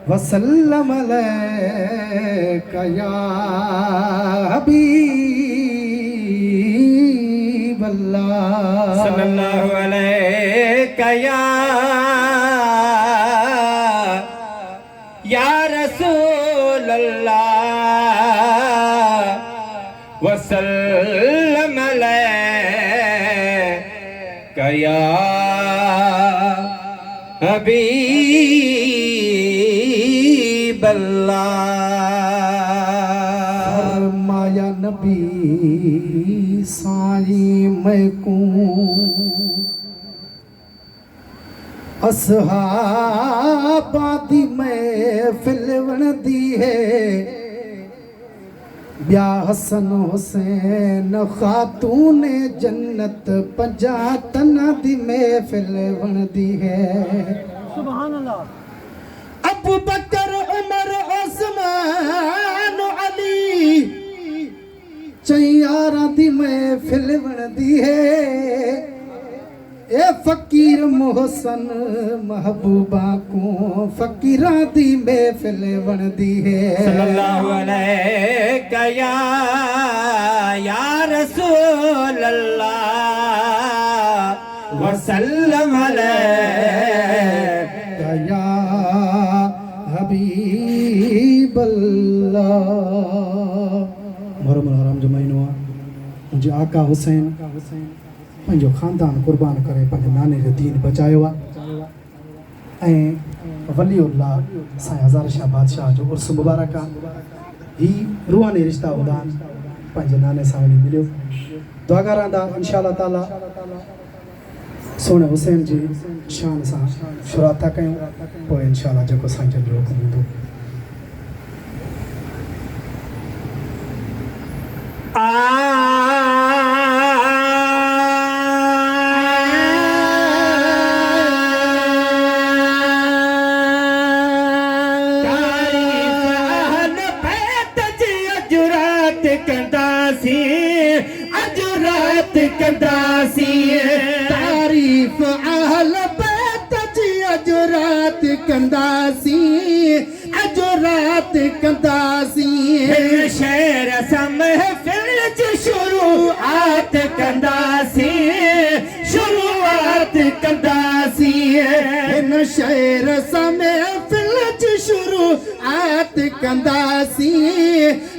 वसल्लम अलैका या हबीबल्लाह सल्लल्लाहु अलैका या रसूल अल्लाह वसल्लम अलैका या हबीबल्लाह। फरमाया नबी साईं मैं को असहाबा दी महफिल वणदी है, ब्या हसन हुसैन खातून जन्नत पंजातन दी महफिल वणदी है। सुभान अल्लाह। अबू बकर उमर उस्मान अली चैयारा दी महफिल वणदी है, ए फकीर मोहसन महबूबा को फकीरा दी महफिल वणदी है। सल्लल्लाहु अलैका या रसूल अल्लाह वसल्लम अलैका या हबीबल्लाह। मुहर्रम हराम जो महीनो आहे, मुंहिंजे आका हुसैन पंहिंजो ख़ानदान क़ुर्बान करे पंहिंजे नाने जो दीन बचायो आहे। ऐं वलीउल्लाह साईं हज़ार शाह बादशाह जो उर्स मुबारक आहे। ही रूहानी रिश्ता हूंदा आहिनि, पंहिंजे नाने सां वञी मिलियो। दुआ रहंदा इंशा अल्लाह ताला सोने हुसैन जी शान सां शुरूआत था कयूं, पोइ इंशा अल्लाह जेको साईं जन जो हुकुम हूंदो। तारीफ अहल बैत जी अजुरात कंदासी, अजुरात कंदासी। शेर महफिल च शुरूआत कंदासी, शुरूआत कंदासी। इन शेर महफिल च शुरूआत कंदासी,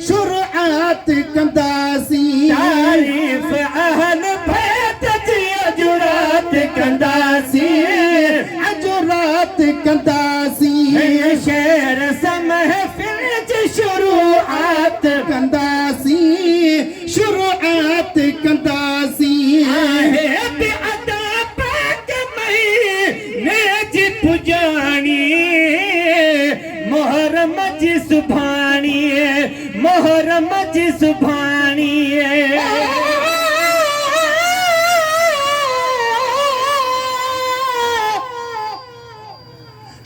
शुरूआत कंदासी। तारीफ अहल बैत जी अजुरात कंदासी, अजुरात कंदासी। शेर महफिल च शुरूआत कंदासी, शुरूआत कंदासी। अदा पाक महीने जी पुजानी, मुहर्रम जी सुभानी, मुहर्रम जी सुभानी।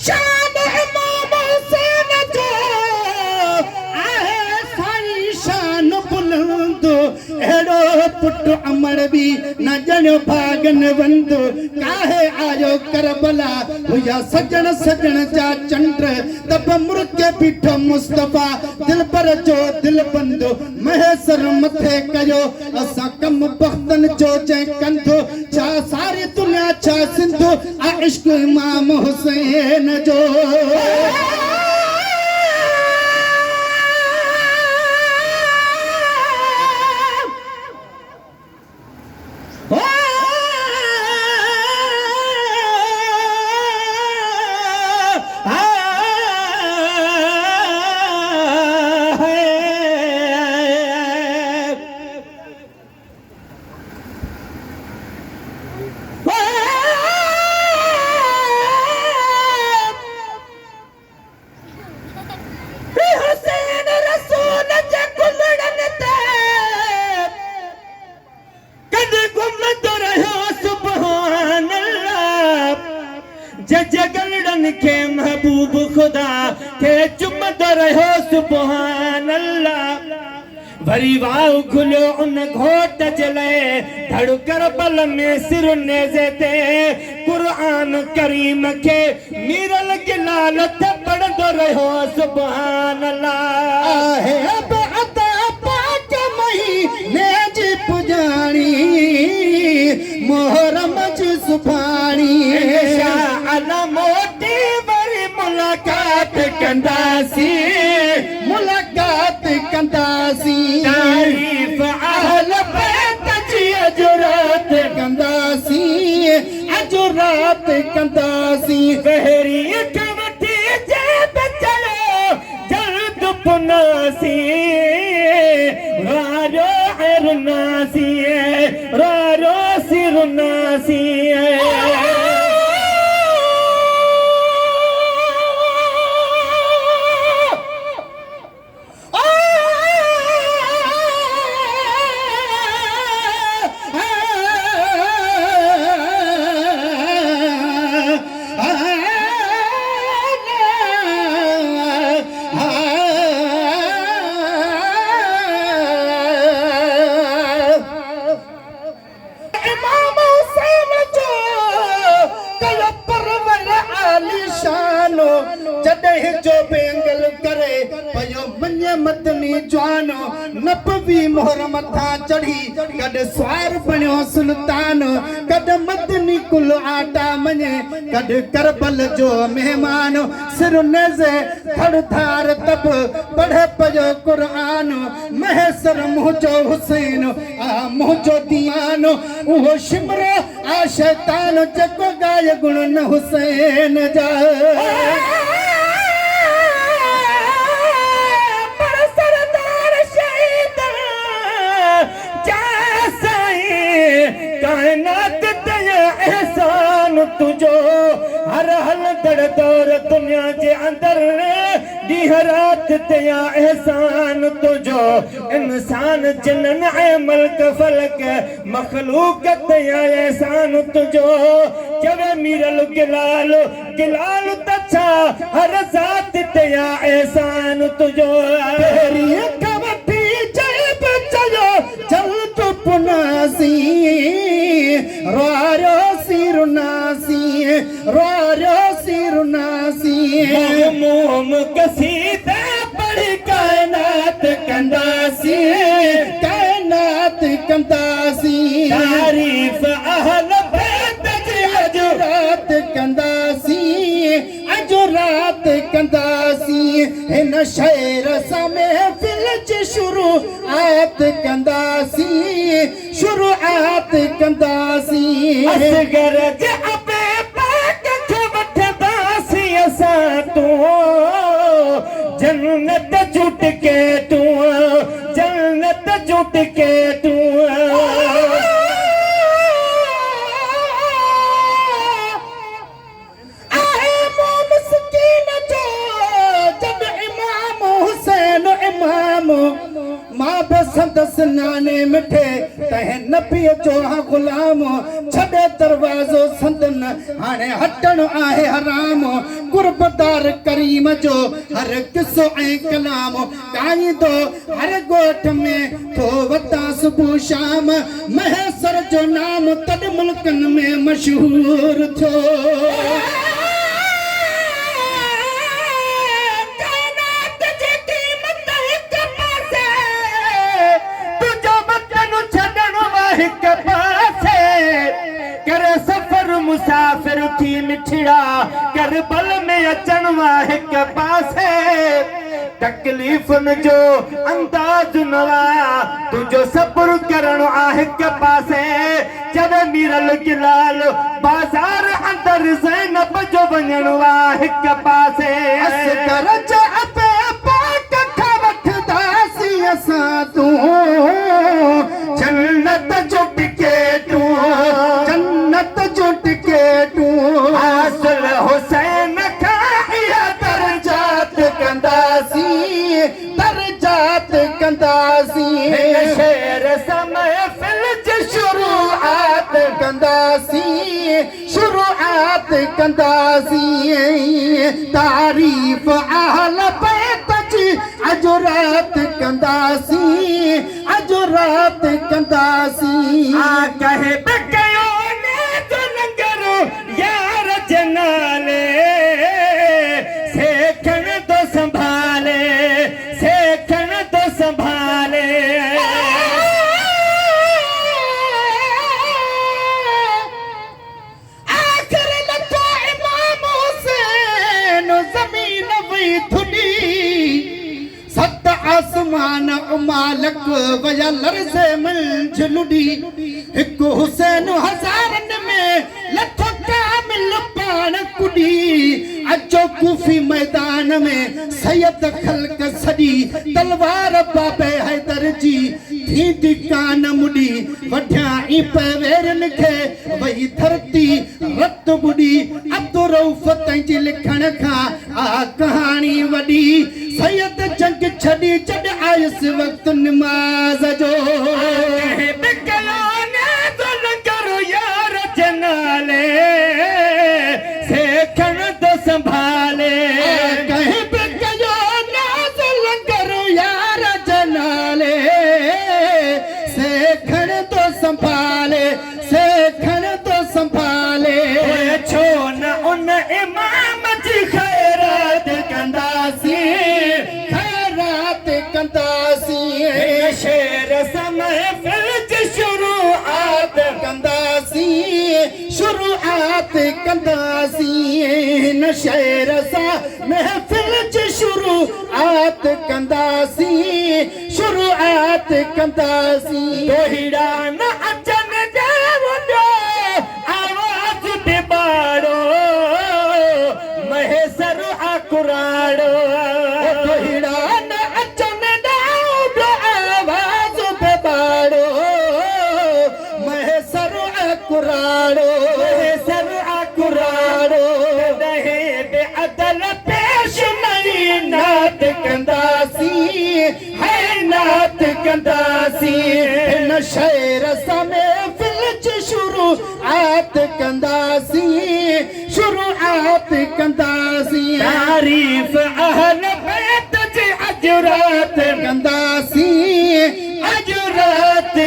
शान इमाम हुसैन जो आहे साईं शान बुलंद, एड़ो पुट अमर भी न जणो भागन वंद। काहे आयो करबला हुया सजन सजन जा चंद्र, तब मुर्के बीठो मुस्तफा दिल पर जो दिल बंदो। महसर मथे कयो असा कम बख्तन जो जै कंधो, छा सारी दुनिया छा सिंधु आ इश्क इमाम हुसैन जो। जगलड़न के महबूब खुदा के चुमत रहो सुभान अल्लाह। वरी वाव खुलियो उन घोट जले धड़ करबल में सिर नेज़े ते कुरान करीम के मीरल गिलाल ते पढ़ंदो रहो सुभान अल्लाह आहे अता पाक महीने जी पुजाणी मोहरम जी सुभाणी इंशाअल्लाह मोटी वरी मुलाकात कंदासी मुलाकात कंदासी तारीफ अहल बैत जी अजरात कंदासी अजुरात कंदासी बहरी कवटी जेब चलो जल्द पुनासी रारो रुनासी रारो सिरुनासी जॾहिं जो बेंगल करे पयो मन्य मदनी जवानो नबवी मोहर मथा चढ़ी कॾ स्वार बणियो सुल्तान कॾ मदनी कुल आटा मञे कॾ करबल जो मेहमान सिर नेज़े थड़ धार तब पढ़े पयो कुरान महसर मुंहिंजो हुसैन आ मुंहिंजो दीवानो उहो शिमरो आ शैतान जेको गाय गुण न हुसैन जा कायनात तया एहसान तुझो हर हल दड़ दौर दुनिया जे अंदर डीह रात तया एहसान तुझो इंसान जिनन ऐ मल्क फलक मखलूक तया एहसान तुझो जवे मीरल गिलाल गिलाल तछा हर जात तया एहसान तुझो तेरी कवटी जेब चलो जल्द पुनासी रोरो सिरुनासी रोरो सिरुनासी मोम कसीदा पढ़ी कायनात कंदासी कायनात कंदासी तारीफ अहल बैत जी अजुरात कंदासी अजुरात कंदासी हिन शहर समय फिलज शुरूआत कंदासी शुरूआत कंदासी असगर जे अबे पाक खे वठदासी असां तू जन्नत जुट के तू जन्नत जुट के तू मां बसंदस नाने मिठे तहे नबीअ जो गुलाम छॾे दरवाज़ो संदन हाणे हटणो आहे हराम कुर्बदार करीम जो हर किसो ऐं कलाम ॻाईंदो हर ॻोठ में थो वता सुबुह शाम महसर जो नाम तॾ मुल्कनि में मशहूर थियो करे सफर मुसाफिर थी मिठड़ा करबल में अचण हिक पासे तकलीफ़ुनि जो अंदाज़ नवा तुझो सब्र करणो आहे हिक पासे जब मीरल गिलाल बाज़ार अंदर ज़ैनब जो वञणो आहे हिक पासे असगर जा अबे पाक खां वठदासी असां तू जन्नत जुट के तू जन्नत जुट के तू हासिल हुसैन खां इहा दर्जात कंदासी दर्जात कंदासी शेर समय फिलज शुरूआत कंदासी शुरूआत कंदासी तारीफ अहल बैत जी अजो रात कंदासी अजो रात कंदासी आ कहे बकयो ने तो लंगरो यार जनाले सेखन तो संभाले सेखन तो संभाले आखिर लथो इमाम हुसैन ज़मीन वई थुड़ी सत आसमान मालक वया लर्ज़े मंझ लुड़ी हिकु हुसैन हज़ारनि में लथो कामिल पाण कुड़ी अचो कूफी मैदान में सैयद खल्क सड़ी तलवार बाबे हैदर जी थी कान मुड़ी वठिया ई पेरनि खे वही धरती रत बुड़ी अब्दुल रऊफ़ तंहिंजे लिखण खां आ कहाणी वॾी सैयद जंग छॾी जॾ आयुसि वक़्त निमाज़ जो यार जनाले सेखन तो संभाले कहीं पे कयो नाज़ लंगर यार जनाले सेखण तो संभाले सेखण तो संभाले छो न उन इमाम जी खैरात कंदासी खैरात कंदासी शेर समय फिल्ज शुरुआत कंदासी शुरुआत कंदासी न शेर सा महफिल च शुरुआत कंदासी शुरुआत कंदासी दोहिड़ा न अचन जावो आवाज ते बाड़ो महेसर आकुराड़ो दोहिड़ा न अचन डाउडो आवाज पे बाड़ो महेसर अकुराड़ो महेसर आकुराड़ो रहे बे अदल पेश नहीं नात कंदासी है नात कंदासी न शेर समय फिल्च शुरुआत कंदासी शुरुआत कंदासी तारीफ अहल बैत जी अजरात कंदासी अजरात